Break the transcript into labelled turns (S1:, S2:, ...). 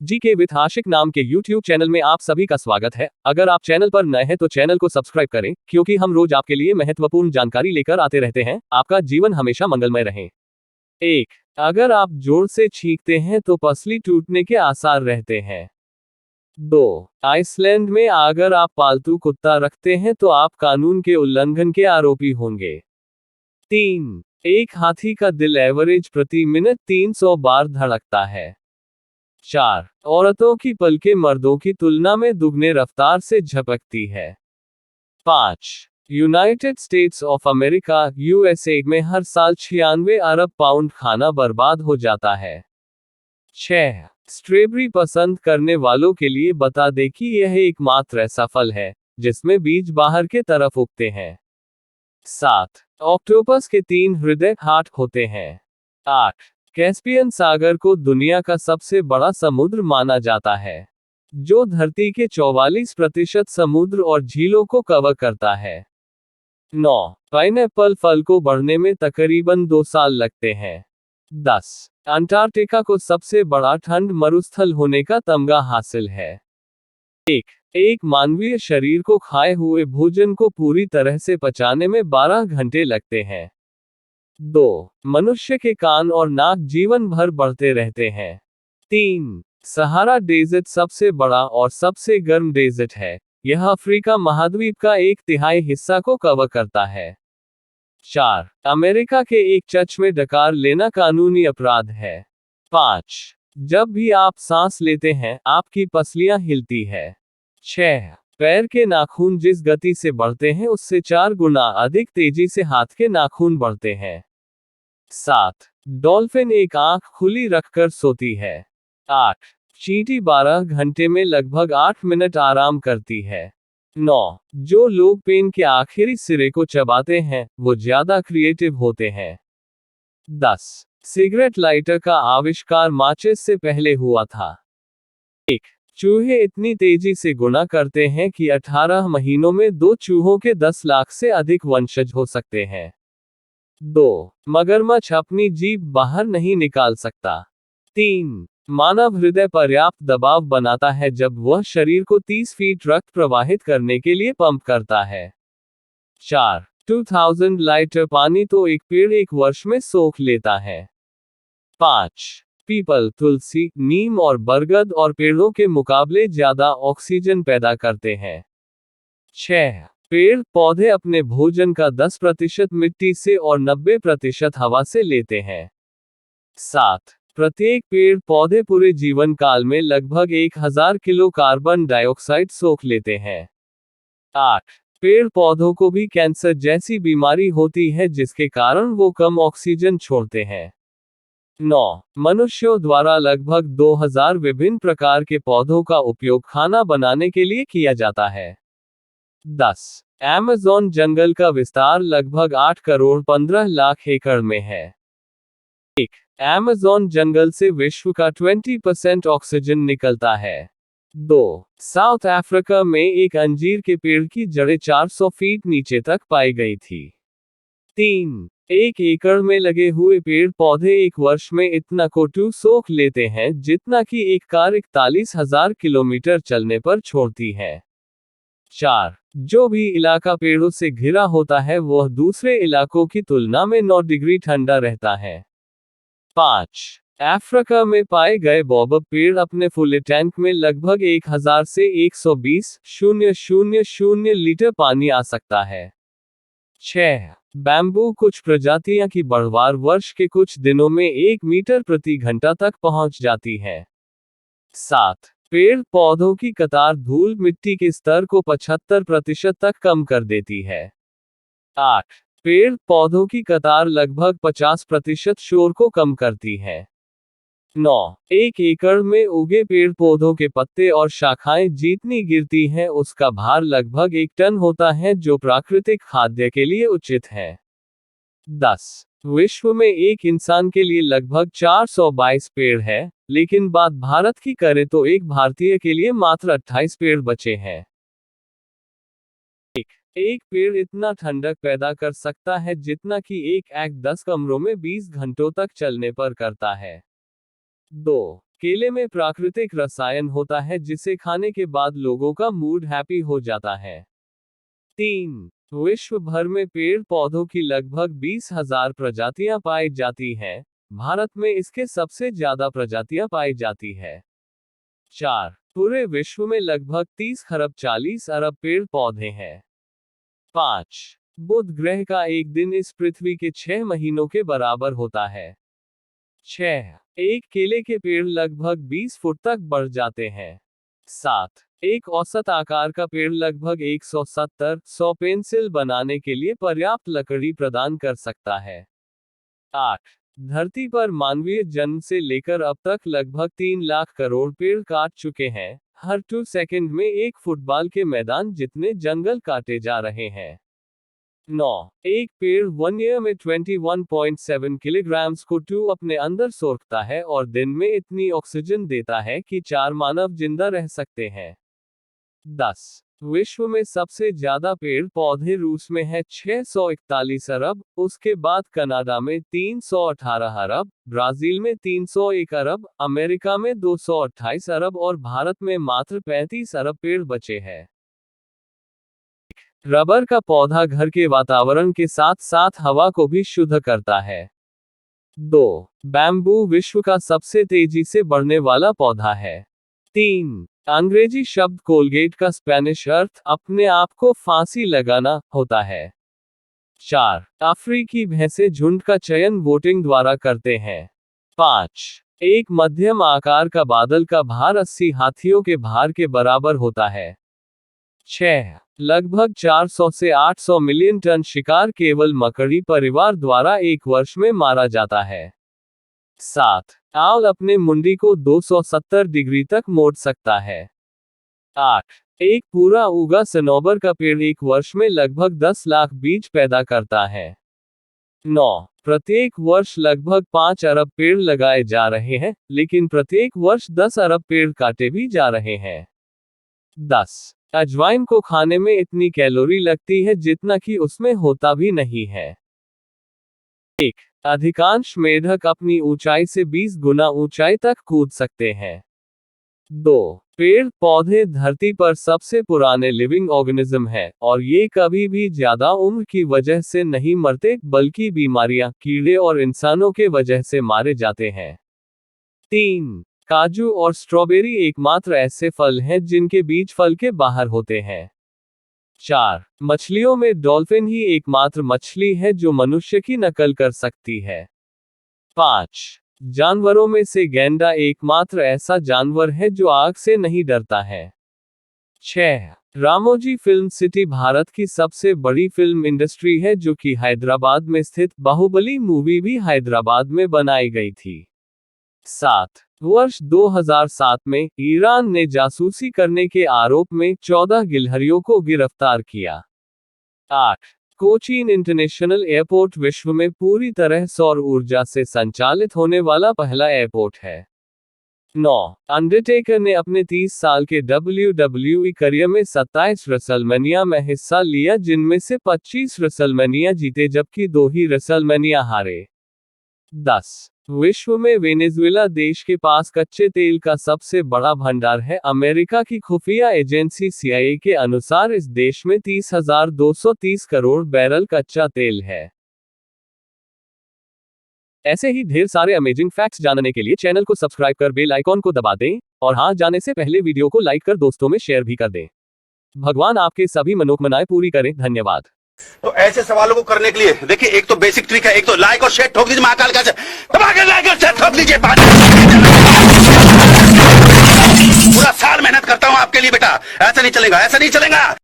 S1: जी के विथ आशिक नाम के YouTube चैनल में आप सभी का स्वागत है। अगर आप चैनल पर नए हैं तो चैनल को सब्सक्राइब करें, क्योंकि हम रोज आपके लिए महत्वपूर्ण जानकारी लेकर आते रहते हैं। आपका जीवन हमेशा मंगलमय रहे। 1. अगर आप जोर से छींकते हैं तो पसली टूटने के आसार रहते हैं। 2. आइसलैंड में अगर आप पालतू कुत्ता रखते हैं तो आप कानून के उल्लंघन के आरोपी होंगे। 3. एक हाथी का दिल एवरेज प्रति मिनट 300 बार धड़कता है। 4. औरतों की पलकें मर्दों की तुलना में दुगने रफ्तार से झपकती है। 5. United states of America USA में हर साल 96 अरब पाउंड खाना बर्बाद हो जाता है। 6. स्ट्रॉबेरी पसंद करने वालों के लिए बता दें कि यह एकमात्र ऐसा फल है जिसमें बीज बाहर के तरफ उगते हैं। 7. ऑक्टोपस के 3 हृदय हार्ट होते हैं। 8. कैस्पियन सागर को दुनिया का सबसे बड़ा समुद्र माना जाता है, जो धरती के 44% समुद्र और झीलों को कवर करता है। 9. पाइनएप्पल फल को बढ़ने में तकरीबन 2 साल लगते हैं। 10. अंटार्कटिका को सबसे बड़ा ठंड मरुस्थल होने का तमगा हासिल है। एक मानवीय शरीर को खाए हुए भोजन को पूरी तरह से पचाने में 12 घंटे लगते हैं। 2. मनुष्य के कान और नाक जीवन भर बढ़ते रहते हैं। 3. सहारा डेजर्ट सबसे बड़ा और सबसे गर्म डेजर्ट है। यह अफ्रीका महाद्वीप का 1/3 हिस्सा को कवर करता है। 4. अमेरिका के एक चर्च में डकार लेना कानूनी अपराध है। 5. जब भी आप सांस लेते हैं, आपकी पसलियां हिलती है। 6. पैर के नाखून जिस गति से बढ़ते हैं उससे 4 गुना अधिक तेजी से हाथ के नाखून बढ़ते हैं। 7. डॉल्फिन एक आंख खुली रखकर सोती है। 8. चींटी 12 घंटे में लगभग 8 मिनट आराम करती है। 9. जो लोग पेन के आखिरी सिरे को चबाते हैं, वो ज्यादा क्रिएटिव होते हैं। 10. सिगरेट लाइटर का आविष्कार माचिस से पहले हुआ था। 1. चूहे इतनी तेजी से गुना करते हैं कि 18 महीनों में 2 चूहों के 10 लाख से अधिक वंशज हो सकते हैं। 2. मगरमच्छ अपनी जीभ बाहर नहीं निकाल सकता। 3. मानव हृदय पर्याप्त दबाव बनाता है जब वह शरीर को 30 फीट रक्त प्रवाहित करने के लिए पंप करता है। 4. 2000 लीटर पानी तो एक पेड़ एक वर्ष में सोख लेता है। 5. पीपल, तुलसी, नीम और बरगद और पेड़ों के मुकाबले ज्यादा ऑक्सीजन पैदा करते हैं। 6. पेड़ पौधे अपने भोजन का 10% मिट्टी से और 90% हवा से लेते हैं। 7. प्रत्येक पेड़ पौधे पूरे जीवन काल में लगभग 1000 किलो कार्बन डाइऑक्साइड सोख लेते हैं। 8. पेड़ पौधों को भी कैंसर जैसी बीमारी होती है जिसके कारण वो कम ऑक्सीजन छोड़ते हैं। 9. मनुष्यों द्वारा लगभग 2000 विभिन्न प्रकार के पौधों का उपयोग खाना बनाने के लिए किया जाता है। 10. अमेज़न जंगल का विस्तार लगभग 8 करोड़ 15 लाख एकड़ में है। 1. अमेज़न जंगल से विश्व का 20% ऑक्सीजन निकलता है। 2. साउथ अफ्रीका में एक अंजीर के पेड़ की जड़ें 400 फीट नीचे तक पाई गई थी। 3. 1 एकड़ में लगे हुए पेड़ पौधे एक वर्ष में इतना CO2 सोख लेते हैं जितना कि एक कार 41,000 किलोमीटर चलने पर छोड़ती है। 4. जो भी इलाका पेड़ों से घिरा होता है वह दूसरे इलाकों की तुलना में 9 डिग्री ठंडा रहता है। 5. अफ्रीका में पाए गए बाओबब पेड़ अपने फुले टैंक में लगभग 1000 से 120,000 लीटर पानी आ सकता है। 6. बैम्बू कुछ प्रजातियां की बढ़वार वर्ष के कुछ दिनों में 1 मीटर प्रति घंटा तक पहुंच जाती है। 7. पेड़ पौधों की कतार धूल मिट्टी के स्तर को 75% तक कम कर देती है। 8. पेड़ पौधों की कतार लगभग 50% शोर को कम करती है। 9. 1 एकड़ में उगे पेड़ पौधों के पत्ते और शाखाएं जितनी गिरती हैं उसका भार लगभग 1 टन होता है, जो प्राकृतिक खाद्य के लिए उचित है। 10. विश्व में एक इंसान के लिए लगभग 422 पेड़ है, लेकिन बात भारत की करें तो एक भारतीय के लिए मात्र 28 पेड़ बचे हैं। एक पेड़ इतना ठंडक पैदा कर सकता है जितना कि एक 10 कमरों में 20 घंटों तक चलने पर करता है। 2. केले में प्राकृतिक रसायन होता है जिसे खाने के बाद लोगों का मूड हैप्पी हो जाता है। 3. विश्व भर में पेड़ पौधों की लगभग 20,000 प्रजातियां पाई जाती हैं। भारत में इसके सबसे ज्यादा प्रजातियां पाई जाती है। 4. पूरे विश्व में लगभग 30 खरब 40 अरब पेड़ पौधे हैं। 5. बुध ग्रह का एक दिन इस पृथ्वी के 6 महीनों के बराबर होता है। 6. एक केले के पेड़ लगभग 20 फुट तक बढ़ जाते हैं। 7. एक औसत आकार का पेड़ लगभग 170-100 पेंसिल बनाने के लिए पर्याप्त लकड़ी प्रदान कर सकता है। 8. धरती पर मानवीय जन्म से लेकर अब तक लगभग 3 लाख करोड़ पेड़ काट चुके हैं। हर 2 सेकंड में एक फुटबॉल के मैदान जितने जंगल काटे जा रहे हैं। 9. एक पेड़ 1 ईयर में 21.7 किलोग्राम्स को 2 अपने अंदर सोखता है और दिन में इतनी ऑक्सीजन देता है कि 4 मानव जिंदा रह सकते हैं। 10. विश्व में सबसे ज्यादा पेड़ पौधे रूस में है 641 अरब, उसके बाद कनाडा में 318 अरब, ब्राजील में 301 अरब, अमेरिका में 228 अरब और भारत में मात्र 35 अरब पेड़ बचे हैं। रबर का पौधा घर के वातावरण के साथ साथ हवा को भी शुद्ध करता है। 2. बैम्बू विश्व का सबसे तेजी से बढ़ने वाला पौधा है। 3. अंग्रेजी शब्द कोलगेट का स्पेनिश अर्थ अपने आप को फांसी लगाना होता है। 4. अफ्रीकी भैंसे झुंड का चयन वोटिंग द्वारा करते हैं। 5. एक मध्यम आकार का बादल का भार 80 हाथियों के भार के बराबर होता है। 6. लगभग 400 से 800 मिलियन टन शिकार केवल मकड़ी परिवार द्वारा एक वर्ष में मारा जाता है। 7. आल अपने मुंडी को 270 डिग्री तक मोड़ सकता है। 8. एक पूरा उगा सनोबर का पेड़ एक वर्ष में लगभग 10 लाख बीज पैदा करता है। 9. प्रत्येक वर्ष लगभग 5 अरब पेड़ लगाए जा रहे हैं, लेकिन प्रत्येक वर्ष 10 अरब पेड़ काटे भी जा रहे हैं। 10. अजवाइन को खाने में इतनी कैलोरी लगती है जितना कि उसमें होता भी नहीं है। 1. अधिकांश मेढक अपनी ऊंचाई से 20 गुना ऊंचाई तक कूद सकते हैं। 2. पेड़ पौधे धरती पर सबसे पुराने लिविंग ऑर्गेनिज्म हैं, और ये कभी भी ज्यादा उम्र की वजह से नहीं मरते, बल्कि बीमारियां, कीड़े और इंसानों के वजह से मारे जाते हैं। 3. काजू और स्ट्रॉबेरी एकमात्र ऐसे फल हैं जिनके बीज फल के बाहर होते हैं। 4. मछलियों में डॉल्फिन ही एकमात्र मछली है जो मनुष्य की नकल कर सकती है। 5. जानवरों में से गैंडा एकमात्र ऐसा जानवर है जो आग से नहीं डरता है। 6. रामोजी फिल्म सिटी भारत की सबसे बड़ी फिल्म इंडस्ट्री है जो कि हैदराबाद में स्थित। बाहुबली मूवी भी हैदराबाद में बनाई गई थी। 7. वर्ष 2007 में ईरान ने जासूसी करने के आरोप में 14 गिलहरियों को गिरफ्तार किया। 8. कोचीन इंटरनेशनल एयरपोर्ट विश्व में पूरी तरह सौर ऊर्जा से संचालित होने वाला पहला एयरपोर्ट है। 9. अंडरटेकर ने अपने 30 साल के WWE करियर में 27 रेसलमेनिया में हिस्सा लिया, जिनमें से 25 रेसलमेनिया जीते जबकि 2 ही रेसलमेनिया हारे। 10. विश्व में वेनेजुएला देश के पास कच्चे तेल का सबसे बड़ा भंडार है। अमेरिका की खुफिया एजेंसी CIA के अनुसार इस देश में 30,230 करोड़ बैरल कच्चा तेल है। ऐसे ही ढेर सारे अमेजिंग फैक्ट्स जानने के लिए चैनल को सब्सक्राइब कर बेल आइकॉन को दबा दें, और हाँ, जाने से पहले वीडियो को लाइक कर दोस्तों में शेयर भी कर दें। भगवान आपके सभी मनोकामनाएं पूरी करें। धन्यवाद।
S2: तो ऐसे सवालों को करने के लिए देखिए, एक तो बेसिक ट्रिक है, एक तो लाइक और शेयर ठोक लीजिए। महाकाल का दबा के लाइक और शेयर ठोक लीजिए। पूरा साल मेहनत करता हूं आपके लिए बेटा, ऐसा नहीं चलेगा, ऐसा नहीं चलेगा।